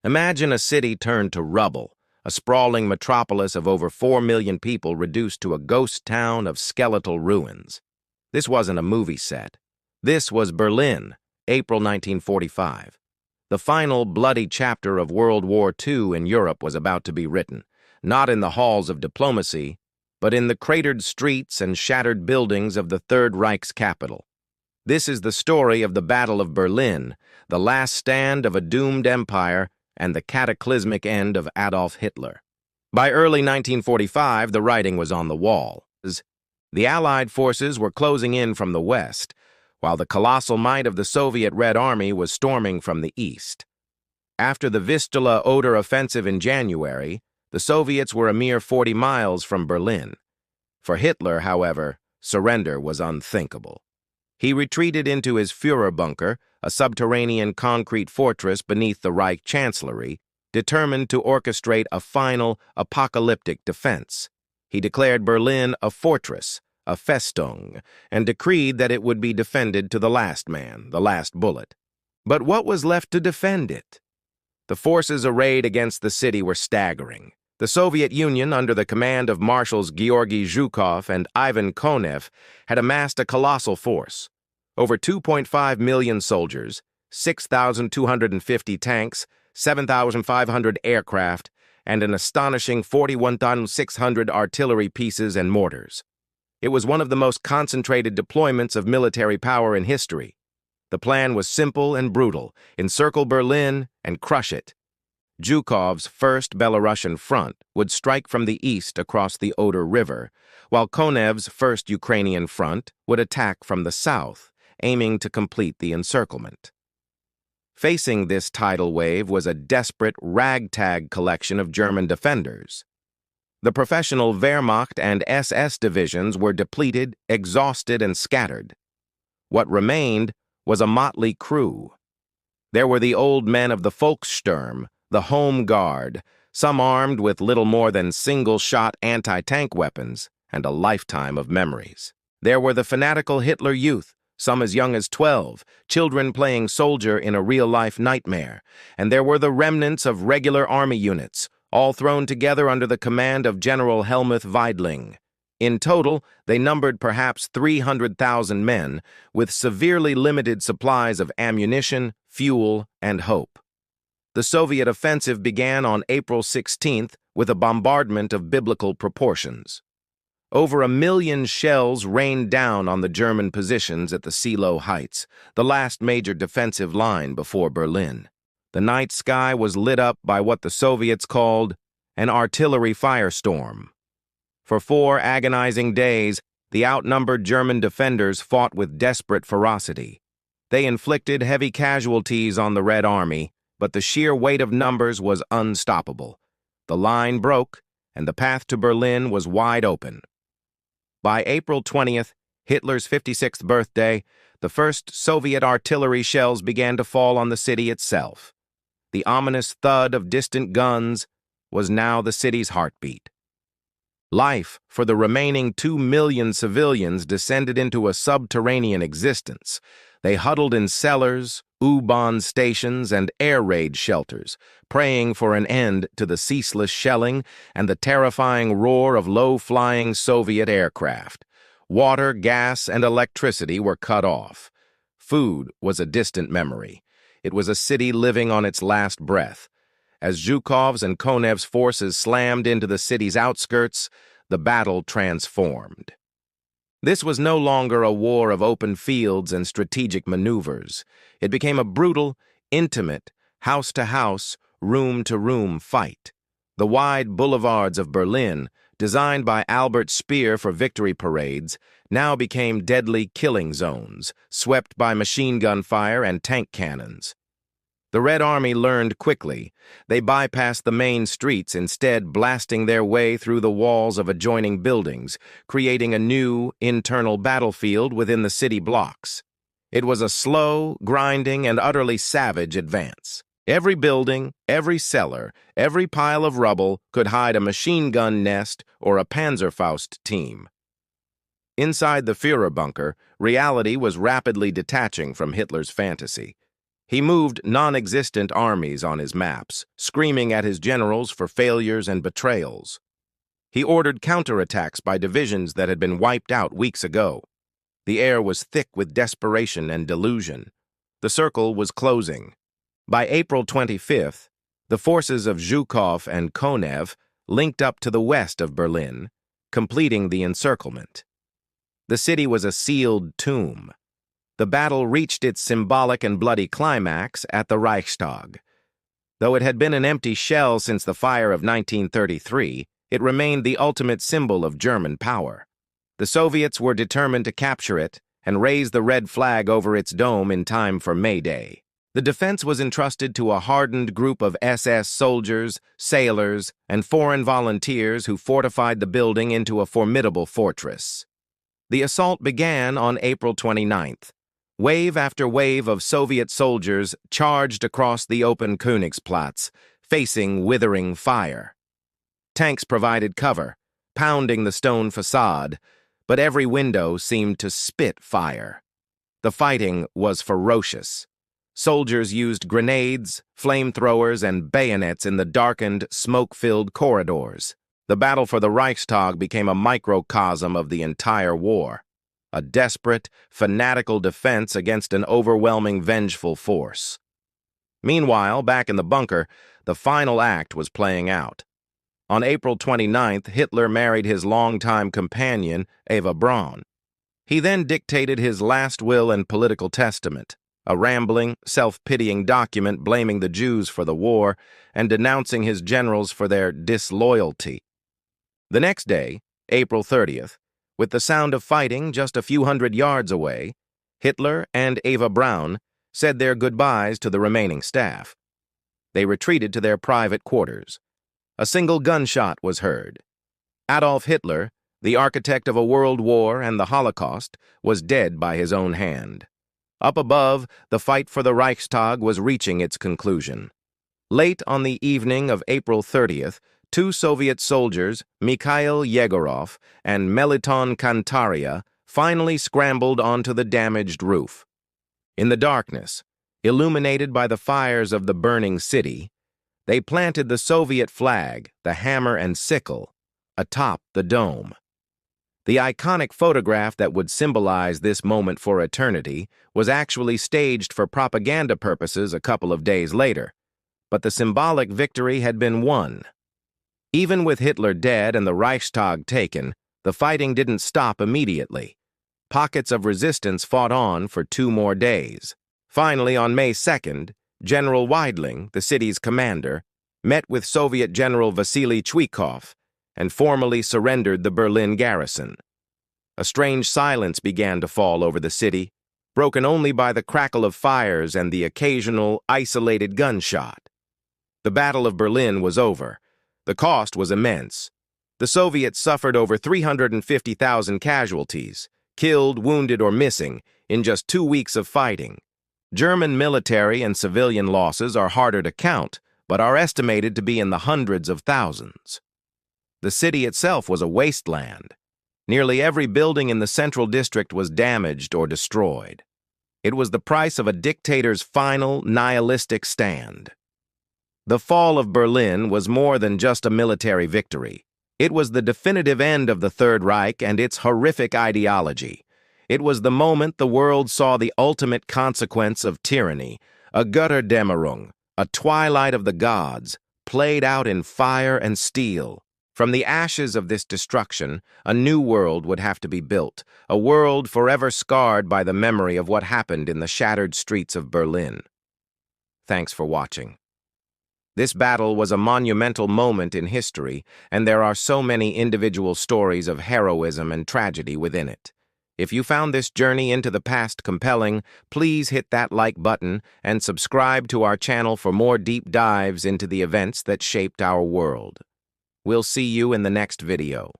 Imagine a city turned to rubble, a sprawling metropolis of over 4 million people reduced to a ghost town of skeletal ruins. This wasn't a movie set. This was Berlin, April 1945. The final bloody chapter of World War II in Europe was about to be written, not in the halls of diplomacy, but in the cratered streets and shattered buildings of the Third Reich's capital. This is the story of the Battle of Berlin, the last stand of a doomed empire and the cataclysmic end of Adolf Hitler. By early 1945, the writing was on the wall. The Allied forces were closing in from the west, while the colossal might of the Soviet Red Army was storming from the east. After the Vistula-Oder offensive in January, the Soviets were a mere 40 miles from Berlin. For Hitler, however, surrender was unthinkable. He retreated into his Führer bunker, a subterranean concrete fortress beneath the Reich Chancellery, determined to orchestrate a final, apocalyptic defense. He declared Berlin a fortress, a Festung, and decreed that it would be defended to the last man, the last bullet. But what was left to defend it? The forces arrayed against the city were staggering. The Soviet Union, under the command of Marshals Georgy Zhukov and Ivan Konev, had amassed a colossal force. Over 2.5 million soldiers, 6,250 tanks, 7,500 aircraft, and an astonishing 41,600 artillery pieces and mortars. It was one of the most concentrated deployments of military power in history. The plan was simple and brutal: encircle Berlin and crush it. Zhukov's First Belarusian Front would strike from the east across the Oder River, while Konev's First Ukrainian Front would attack from the south, aiming to complete the encirclement. Facing this tidal wave was a desperate, ragtag collection of German defenders. The professional Wehrmacht and SS divisions were depleted, exhausted, and scattered. What remained was a motley crew. There were the old men of the Volkssturm, the Home Guard, some armed with little more than single-shot anti-tank weapons and a lifetime of memories. There were the fanatical Hitler youth, some as young as 12, children playing soldier in a real-life nightmare, and there were the remnants of regular army units, all thrown together under the command of General Helmuth Weidling. In total, they numbered perhaps 300,000 men, with severely limited supplies of ammunition, fuel, and hope. The Soviet offensive began on April 16th with a bombardment of biblical proportions. Over 1 million shells rained down on the German positions at the Seelow Heights, the last major defensive line before Berlin. The night sky was lit up by what the Soviets called an artillery firestorm. For 4 agonizing days, the outnumbered German defenders fought with desperate ferocity. They inflicted heavy casualties on the Red Army, but the sheer weight of numbers was unstoppable. The line broke, and the path to Berlin was wide open. By April 20th, Hitler's 56th birthday, the first Soviet artillery shells began to fall on the city itself. The ominous thud of distant guns was now the city's heartbeat. Life for the remaining 2 million civilians descended into a subterranean existence. They huddled in cellars, U-Bahn stations, and air raid shelters, praying for an end to the ceaseless shelling and the terrifying roar of low-flying Soviet aircraft. Water, gas, and electricity were cut off. Food was a distant memory. It was a city living on its last breath. As Zhukov's and Konev's forces slammed into the city's outskirts, the battle transformed. This was no longer a war of open fields and strategic maneuvers. It became a brutal, intimate, house-to-house, room-to-room fight. The wide boulevards of Berlin, designed by Albert Speer for victory parades, now became deadly killing zones, swept by machine gun fire and tank cannons. The Red Army learned quickly. They bypassed the main streets, instead blasting their way through the walls of adjoining buildings, creating a new, internal battlefield within the city blocks. It was a slow, grinding, and utterly savage advance. Every building, every cellar, every pile of rubble could hide a machine gun nest or a Panzerfaust team. Inside the Führer bunker, reality was rapidly detaching from Hitler's fantasy. He moved non-existent armies on his maps, screaming at his generals for failures and betrayals. He ordered counterattacks by divisions that had been wiped out weeks ago. The air was thick with desperation and delusion. The circle was closing. By April 25th, the forces of Zhukov and Konev linked up to the west of Berlin, completing the encirclement. The city was a sealed tomb. The battle reached its symbolic and bloody climax at the Reichstag. Though it had been an empty shell since the fire of 1933, it remained the ultimate symbol of German power. The Soviets were determined to capture it and raise the red flag over its dome in time for May Day. The defense was entrusted to a hardened group of SS soldiers, sailors, and foreign volunteers who fortified the building into a formidable fortress. The assault began on April 29th. Wave after wave of Soviet soldiers charged across the open Königsplatz, facing withering fire. Tanks provided cover, pounding the stone facade, but every window seemed to spit fire. The fighting was ferocious. Soldiers used grenades, flamethrowers, and bayonets in the darkened, smoke-filled corridors. The battle for the Reichstag became a microcosm of the entire war, a desperate, fanatical defense against an overwhelming, vengeful force. Meanwhile, back in the bunker, the final act was playing out. On April 29th, Hitler married his longtime companion, Eva Braun. He then dictated his last will and political testament, a rambling, self-pitying document blaming the Jews for the war and denouncing his generals for their disloyalty. The next day, April 30th, with the sound of fighting just a few hundred yards away, Hitler and Eva Braun said their goodbyes to the remaining staff. They retreated to their private quarters. A single gunshot was heard. Adolf Hitler, the architect of a world war and the Holocaust, was dead by his own hand. Up above, the fight for the Reichstag was reaching its conclusion. Late on the evening of April 30th, two Soviet soldiers, Mikhail Yegorov and Meliton Kantaria, finally scrambled onto the damaged roof. In the darkness, illuminated by the fires of the burning city, they planted the Soviet flag, the hammer and sickle, atop the dome. The iconic photograph that would symbolize this moment for eternity was actually staged for propaganda purposes a couple of days later, but the symbolic victory had been won. Even with Hitler dead and the Reichstag taken, the fighting didn't stop immediately. Pockets of resistance fought on for 2 more days. Finally, on May 2nd, General Weidling, the city's commander, met with Soviet General Vasily Chuikov and formally surrendered the Berlin garrison. A strange silence began to fall over the city, broken only by the crackle of fires and the occasional, isolated gunshot. The Battle of Berlin was over. The cost was immense. The Soviets suffered over 350,000 casualties, killed, wounded, or missing, in just 2 weeks of fighting. German military and civilian losses are harder to count, but are estimated to be in the hundreds of thousands. The city itself was a wasteland. Nearly every building in the central district was damaged or destroyed. It was the price of a dictator's final, nihilistic stand. The fall of Berlin was more than just a military victory. It was the definitive end of the Third Reich and its horrific ideology. It was the moment the world saw the ultimate consequence of tyranny, a Götterdämmerung, a twilight of the gods, played out in fire and steel. From the ashes of this destruction, a new world would have to be built, a world forever scarred by the memory of what happened in the shattered streets of Berlin. Thanks for watching. This battle was a monumental moment in history, and there are so many individual stories of heroism and tragedy within it. If you found this journey into the past compelling, please hit that like button and subscribe to our channel for more deep dives into the events that shaped our world. We'll see you in the next video.